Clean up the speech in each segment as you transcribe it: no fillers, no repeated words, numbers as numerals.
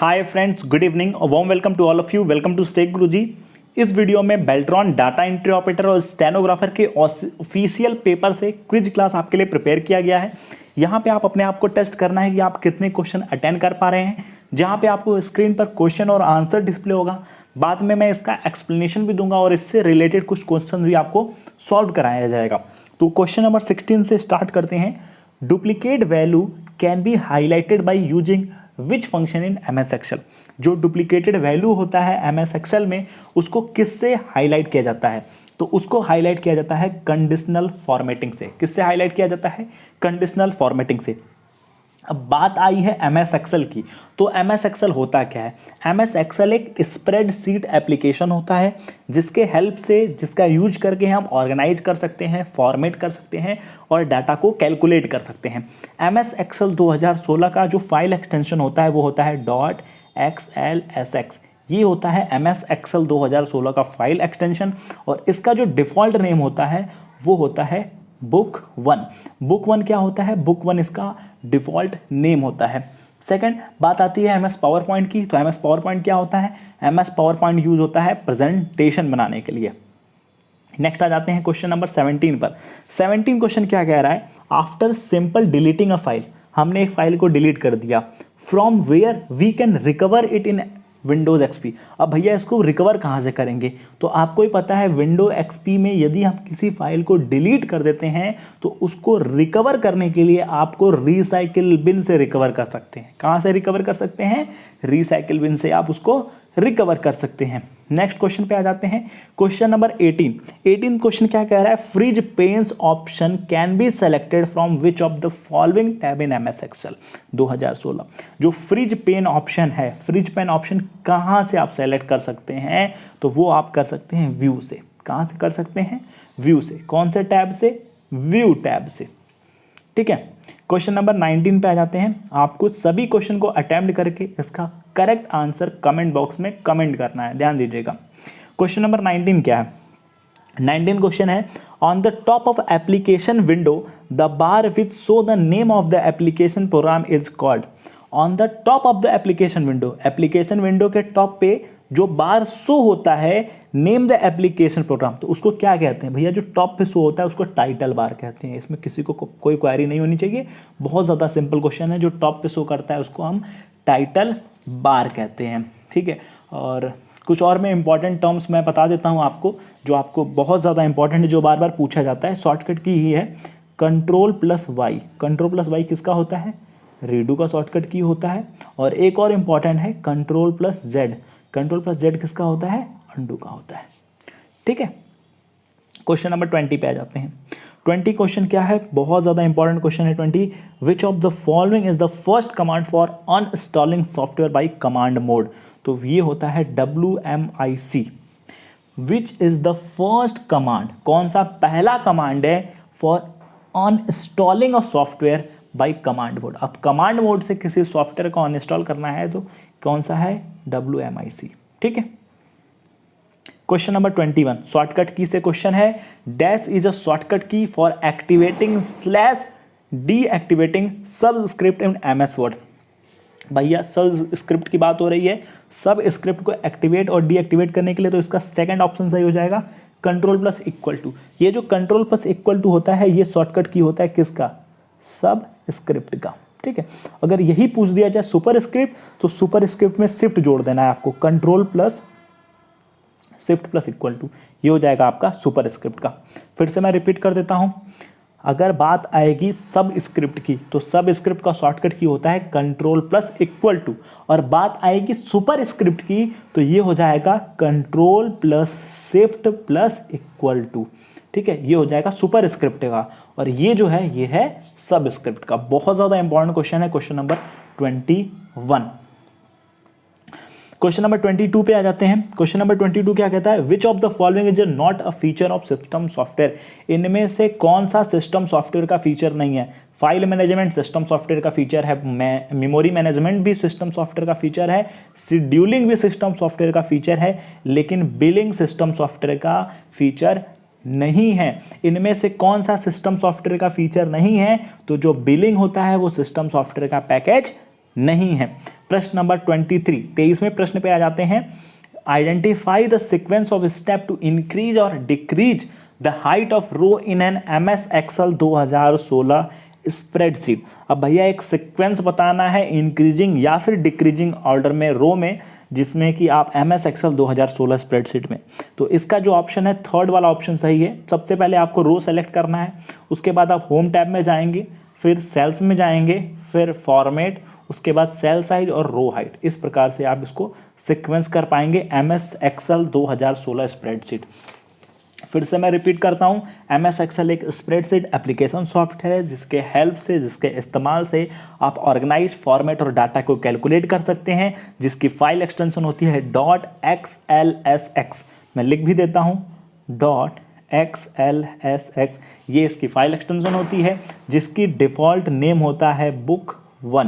हाय friends, good evening और warm welcome to all of you. Welcome to स्टेक गुरुजी। इस video में बेल्ट्रॉन डाटा एंट्री ऑपरेटर और स्टेनोग्राफर के ऑफिशियल पेपर से क्विज क्लास आपके लिए प्रिपेयर किया गया है। यहाँ पे आप अपने आप को टेस्ट करना है कि आप कितने क्वेश्चन अटेंड कर पा रहे हैं। जहाँ पे आपको स्क्रीन पर क्वेश्चन और आंसर डिस्प्ले होगा। बाद में मैं इसका एक्सप्लेनेशन भी दूंगा और इससे रिलेटेड कुछ क्वेश्चन भी आपको सॉल्व कराया जाएगा। तो क्वेश्चन नंबर 16 से स्टार्ट करते हैं। Duplicate value can be highlighted by using which function in MS Excel. जो डुप्लीकेटेड वैल्यू होता है एमएस एक्सेल में, उसको किससे हाईलाइट किया जाता है? तो उसको हाईलाइट किया जाता है कंडीशनल फॉर्मेटिंग से। किससे हाईलाइट किया जाता है? कंडीशनल फॉर्मेटिंग से। अब बात आई है एमएस एक्सेल की। तो एमएस एक्सेल होता क्या है? एमएस एक्सेल एक स्प्रेडशीट एप्लीकेशन होता है जिसके हेल्प से, जिसका यूज करके हम ऑर्गेनाइज कर सकते हैं, फॉर्मेट कर सकते हैं और डाटा को कैलकुलेट कर सकते हैं। एमएस एक्सेल 2016 का जो फाइल एक्सटेंशन होता है वो होता है .xlsx। ये होता है एमएस एक्सेल 2016 का फाइल एक्सटेंशन और इसका जो डिफ़ॉल्ट नेम होता है वो होता है बुक वन। बुक वन क्या होता है? बुक वन इसका डिफ़ॉल्ट नेम होता है। सेकंड बात आती है एमएस पावर पॉइंट की। तो एमएस पावर पॉइंट क्या होता है? एमएस पावर पॉइंट यूज होता है प्रेजेंटेशन बनाने के लिए। नेक्स्ट आ जाते हैं क्वेश्चन नंबर 17 पर। 17 क्वेश्चन क्या कह रहा है? After simple deleting a file, हमने एक फाइल को डिलीट कर दिया, from where we can recover it in Windows XP. अब भैया इसको रिकवर कहाँ से करेंगे? तो आपको ही पता है विंडो एक्सपी में यदि हम किसी फाइल को डिलीट कर देते हैं तो उसको रिकवर करने के लिए आपको रिसाइकिल बिन से रिकवर कर सकते हैं। कहाँ से रिकवर कर सकते हैं? रिसाइकिल बिन से आप उसको रिकवर कर सकते हैं। नेक्स्ट क्वेश्चन पे आ जाते हैं। क्वेश्चन नंबर 18 क्वेश्चन क्या कह रहा है? Freeze panes option can be selected from which of the following tab in MS Excel 2016। जो फ्रीज पेन ऑप्शन है, फ्रीज पेन ऑप्शन कहाँ से आप सेलेक्ट कर सकते हैं? तो वो आप कर सकते हैं व्यू से। कहाँ से कर सकते हैं? व्यू से। कौन से टैब से? व्यू टैब से। ठीक है। क्वेश्चन नंबर 19 पे आ जाते हैं। आपको सभी क्वेश्चन को अटेम्प्ट करके इसका करेक्ट आंसर कमेंट बॉक्स में कमेंट करना है, ध्यान दीजिएगा। क्वेश्चन नंबर 19 क्या है? 19 क्वेश्चन है, on the top of application window the bar which show the name of the application program is called. On the top of the application window, application window के top पे जो बार show होता है name the application program, तो उसको क्या कहते हैं भैया? जो टॉप पे शो होता है उसको टाइटल बार कहते हैं। इसमें किसी को कोई क्वेरी नहीं होनी चाहिए, बहुत ज़्यादा सिंपल क्वेश्चन है। जो टॉप पे शो करता है उसको हम टाइटल बार कहते हैं। ठीक है। और कुछ और मैं इंपॉर्टेंट टर्म्स मैं बता देता हूँ आपको, जो आपको बहुत ज़्यादा इंपॉर्टेंट है, जो बार बार पूछा जाता है। शॉर्टकट की ही है control plus Y. Control plus Y किसका होता है? रीडू का शॉर्टकट की होता है। और एक और इंपॉर्टेंट है control plus Z. Control plus Z किसका होता है? अंडू का होता है। ठीक है। क्वेश्चन नंबर 20 पे आ जाते हैं। 20 क्वेश्चन क्या है? बहुत ज़्यादा इंपॉर्टेंट क्वेश्चन है 20। Which of the following is the first command for uninstalling software by command mode. तो ये होता है WMIC। Which is the first command, कौन सा पहला कमांड है for uninstalling a software by command mode. अब कमांड मोड से किसी सॉफ्टवेयर को अनइंस्टॉल करना है तो कौन सा है? WMIC। ठीक है। क्वेश्चन नंबर 21 शॉर्टकट की से क्वेश्चन है। डैश इज अ शॉर्टकट की फॉर एक्टिवेटिंग स्लैश डीएक्टिवेटिंग सब स्क्रिप्ट इन एमएस वर्ड। भैया सब स्क्रिप्ट की बात हो रही है। सब स्क्रिप्ट को एक्टिवेट और डीएक्टिवेट करने के लिए तो इसका सेकंड ऑप्शन सही हो जाएगा, कंट्रोल प्लस इक्वल टू। ये जो कंट्रोल प्लस इक्वल टू होता है ये शॉर्टकट की होता है किसका? सब स्क्रिप्ट का। ठीक है। अगर यही पूछ दिया जाए सुपर स्क्रिप्ट, तो सुपर स्क्रिप्ट में शिफ्ट जोड़ देना है आपको, control plus shift plus equal to, ये हो जाएगा आपका सुपर स्क्रिप्ट का। फिर से मैं रिपीट कर देता हूं। अगर बात आएगी सब स्क्रिप्ट की तो सब स्क्रिप्ट का शॉर्टकट की होता है कंट्रोल प्लस इक्वल टू, और बात आएगी सुपर स्क्रिप्ट की तो ये हो जाएगा control plus shift plus equal to. ठीक है। ये हो जाएगा सुपर स्क्रिप्ट का, और ये जो है ये है सब स्क्रिप्ट का। बहुत ज़्यादा इंपॉर्टेंट क्वेश्चन है क्वेश्चन नंबर 21। क्वेश्चन नंबर 22 पे आ जाते हैं। क्वेश्चन नंबर 22 क्या कहता है? Which of the following is not a feature of system software. इनमें से कौन सा सिस्टम सॉफ्टवेयर का फीचर नहीं है? फाइल मैनेजमेंट सिस्टम सॉफ्टवेयर का फीचर है, मेमोरी मैनेजमेंट भी सिस्टम सॉफ्टवेयर का फीचर है, शेड्यूलिंग भी सिस्टम सॉफ्टवेयर का फीचर है, लेकिन बिलिंग सिस्टम सॉफ्टवेयर का फीचर नहीं है। इनमें से कौन सा सिस्टम सॉफ्टवेयर का फीचर नहीं है? तो जो बिलिंग होता है वो सिस्टम सॉफ्टवेयर का पैकेज नहीं है। प्रश्न नंबर 23, 23वें प्रश्न पे आ जाते हैं। Identify the sequence of step to increase or decrease the height of row in an MS Excel 2016 spreadsheet. अब भैया एक सीक्वेंस बताना है इंक्रीजिंग या फिर डिक्रीजिंग ऑर्डर में रो में, जिसमें कि आप MS Excel 2016 स्प्रेडशीट में। तो इसका जो ऑप्शन है थर्ड वाला ऑप्शन सही है। सबसे पहले आपको रो सेलेक्ट करना है, उसके बाद आप होम टैब में जाएंगे, फिर सेल्स में जाएंगे, फिर फॉर्मेट, उसके बाद सेल साइज और रो हाइट। इस प्रकार से आप इसको सीक्वेंस कर पाएंगे MS Excel 2016 स्प्रेडशीट। फिर से मैं रिपीट करता हूँ, MS Excel एक स्प्रेडशीट एप्लीकेशन सॉफ्टवेयर है जिसके हेल्प से, जिसके इस्तेमाल से आप ऑर्गेनाइज फॉर्मेट और डाटा को कैलकुलेट कर सकते हैं, जिसकी फाइल एक्सटेंशन होती है .xlsx। मैं लिख भी देता हूँ .xlsx, ये इसकी फाइल एक्सटेंशन होती है, जिसकी डिफ़ॉल्ट नेम होता है बुक 1।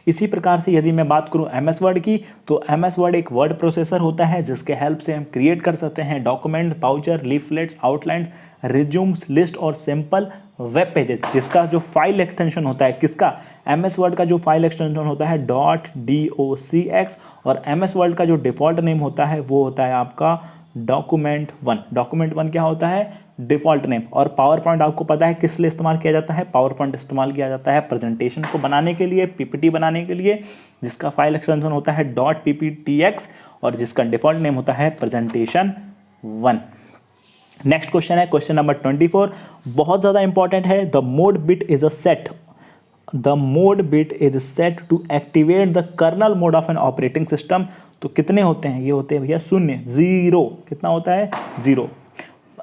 इसी प्रकार से यदि मैं बात करूं MS वर्ड की, तो MS वर्ड एक वर्ड प्रोसेसर होता है जिसके हेल्प से हम क्रिएट कर सकते हैं document, voucher, leaflets, outline, resumes, list और सिंपल वेब पेजेस, जिसका जो फाइल एक्सटेंशन होता है, किसका, MS वर्ड का जो फाइल एक्सटेंशन होता है .docx, और MS वर्ड का जो डिफ़ॉल्ट नेम होता है वो होता है आपका डॉक्यूमेंट 1। डॉक्यूमेंट 1 क्या होता है, डिफ़ॉल्ट नेम। और पावर पॉइंट आपको पता है किस लिए इस्तेमाल किया जाता है, पावर पॉइंट इस्तेमाल किया जाता है प्रेजेंटेशन को बनाने के लिए, PPT बनाने के लिए, जिसका फाइल एक्सटेंशन होता है .pptx और जिसका डिफ़ॉल्ट नेम होता है प्रेजेंटेशन 1। नेक्स्ट क्वेश्चन है क्वेश्चन नंबर 24, बहुत ज़्यादा इंपॉर्टेंट है। The mode bit is a set, the mode bit is set to activate the kernel mode of an operating system. तो कितने होते हैं, ये होते हैं भैया 0, 0। कितना होता है, 0।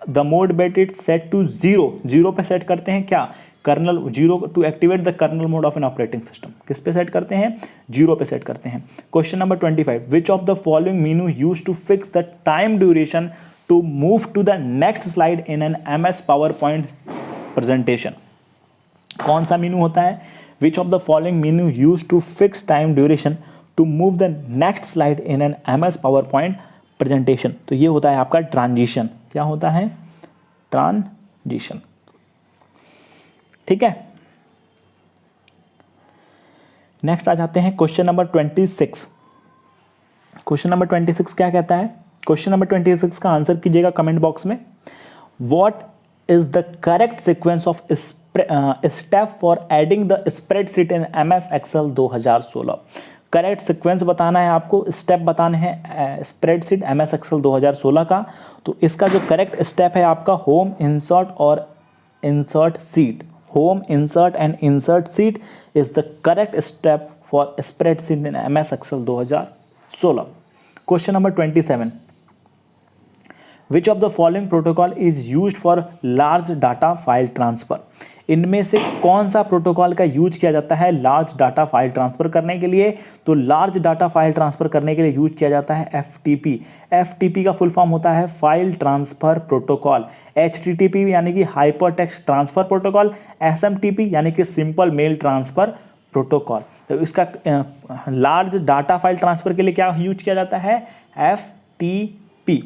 The mode bit is set to 0, 0 पे सेट करते हैं क्या, kernel 0 to activate the kernel mode of an operating system. किस पे सेट करते हैं, 0 पे सेट करते हैं। Question number 25, which of the following menu use to fix the time duration to move to the next slide in an MS PowerPoint presentation. कौन सा menu होता है, which of the following menu use to fix time duration to move the next slide in an MS PowerPoint presentation. तो ये होता है आपका transition. क्या होता है, ट्रांजिशन। ठीक है, नेक्स्ट आ जाते हैं क्वेश्चन नंबर 26। क्वेश्चन नंबर 26 क्या कहता है, क्वेश्चन नंबर 26 का आंसर कीजिएगा कमेंट बॉक्स में। What is the correct sequence of step for adding the spreadsheet in MS Excel 2016। Correct sequence बताना है आपको, स्टेप बताने हैं स्प्रेडशीट MS Excel 2016 का। तो इसका जो करेक्ट स्टेप है आपका होम, इंसर्ट और insert seat. Home, insert and insert seat is the correct step for spreadsheet in MS Excel 2016। Question number 27, which of the following protocol is use for large data file transfer. इनमें से कौन सा protocol का use किया जाता है large data file transfer करने के लिए। तो लार्ज डाटा फाइल ट्रांसफर करने के लिए यूज किया जाता है FTP। FTP का फुल फॉर्म होता है फाइल ट्रांसफर प्रोटोकॉल। HTTP यानी कि hyper text transfer protocol. SMTP यानी कि सिंपल मेल ट्रांसफर प्रोटोकॉल। तो इसका लार्ज डाटा फाइल ट्रांसफर के लिए क्या यूज किया जाता है, FTP।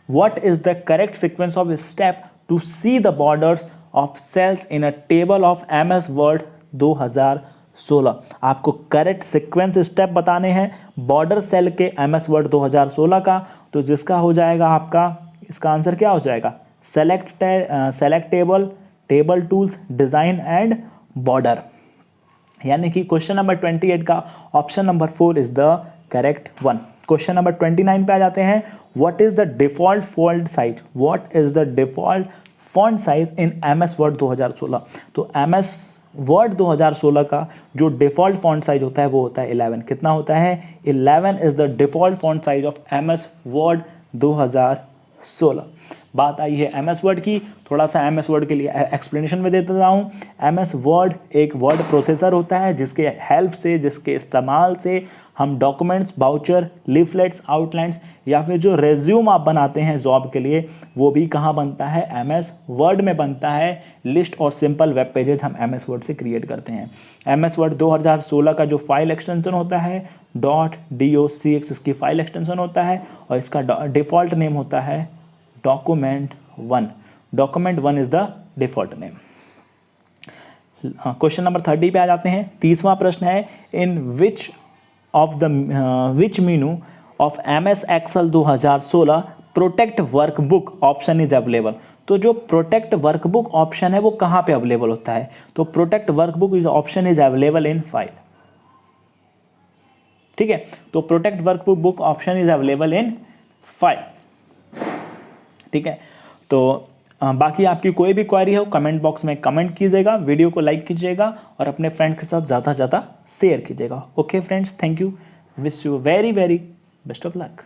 What is the correct sequence of step to see the borders of cells in a table of MS Word 2016। आपको करेक्ट सीक्वेंस स्टेप बताने हैं बॉर्डर सेल के MS Word 2016 का। तो जिसका हो जाएगा आपका, इसका आंसर क्या हो जाएगा, select table, table tools, design and border. यानी कि क्वेश्चन नंबर 28 का option number 4 is the correct one. Question number 29 पे आ जाते हैं। What is the default font size, what is the default font size in MS Word 2016। तो MS Word 2016 का जो डिफॉल्ट फॉन्ट साइज होता है वो होता है 11। कितना होता है, 11 is the default font size of MS Word 2016। बात आई है MS Word की, थोड़ा सा MS Word के लिए एक्सप्लेनेशन में देता रहा हूँ। MS Word एक वर्ड प्रोसेसर होता है जिसके हेल्प से, जिसके इस्तेमाल से हम डॉक्यूमेंट्स, वाउचर, लीफलेट्स, आउटलाइंस या फिर जो रेज्यूम आप बनाते हैं जॉब के लिए, वो भी कहाँ बनता है, MS Word में बनता है। लिस्ट और सिंपल वेब पेजेस हम MS Word से क्रिएट करते हैं। MS Word 2016 का जो फाइल एक्सटेंशन होता है .docx इसकी फाइल एक्सटेंशन होता है और इसका डिफ़ॉल्ट नेम होता है document 1। document 1 is the default name। Question number 30 पे आ जाते हैं। 30वां प्रश्न है, in which menu of MS Excel 2016 protect workbook option is available. तो जो प्रोटेक्ट वर्कबुक ऑप्शन है वो कहाँ पे अवेलेबल होता है? तो protect workbook is option is available in file. ठीक है, तो protect workbook option is available in file. ठीक है, तो बाकी आपकी कोई भी क्वेरी हो कमेंट बॉक्स में कमेंट कीजिएगा, वीडियो को लाइक कीजिएगा और अपने फ्रेंड्स के साथ ज़्यादा से ज़्यादा शेयर कीजिएगा। Okay friends, thank you, wish you very very best of luck.